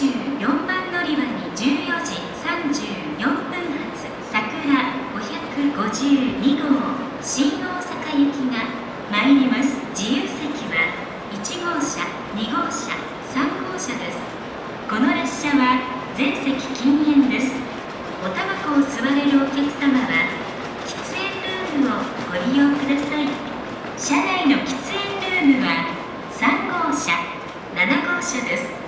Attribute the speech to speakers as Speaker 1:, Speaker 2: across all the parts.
Speaker 1: 中4番乗り場に14時34分発桜552号新大阪行きが参ります。自由席は1号車、2号車、3号車です。この列車は全席禁煙です。おタバコを吸われるお客様は喫煙ルームをご利用ください。車内の喫煙ルームは3号車、7号車です。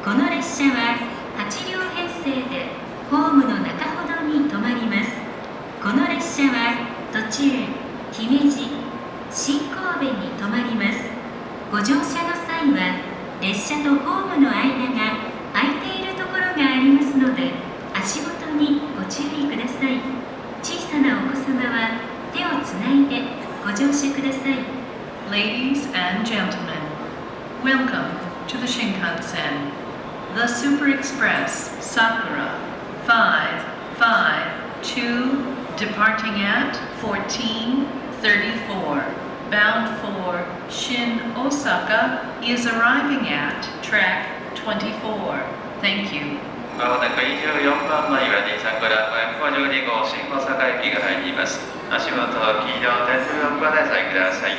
Speaker 1: この列車は8両編成でホームの中ほどに停まります。この列車は途中、姫路、新神戸に停まります。ご乗車の際は列車とホームの間が空いているところがありますので足元にご注意ください。小さなお子様は手をつないでご乗車ください。
Speaker 2: Ladies and gentlemen, welcome to the Shinkansen, the Super Express Sakura 552, departing at 14:34, bound for Shin Osaka, is arriving at track 24. Thank you.
Speaker 3: まもなく24番乗り場に桜552号新大阪駅が入ります。足元黄色点灯をごなさいください。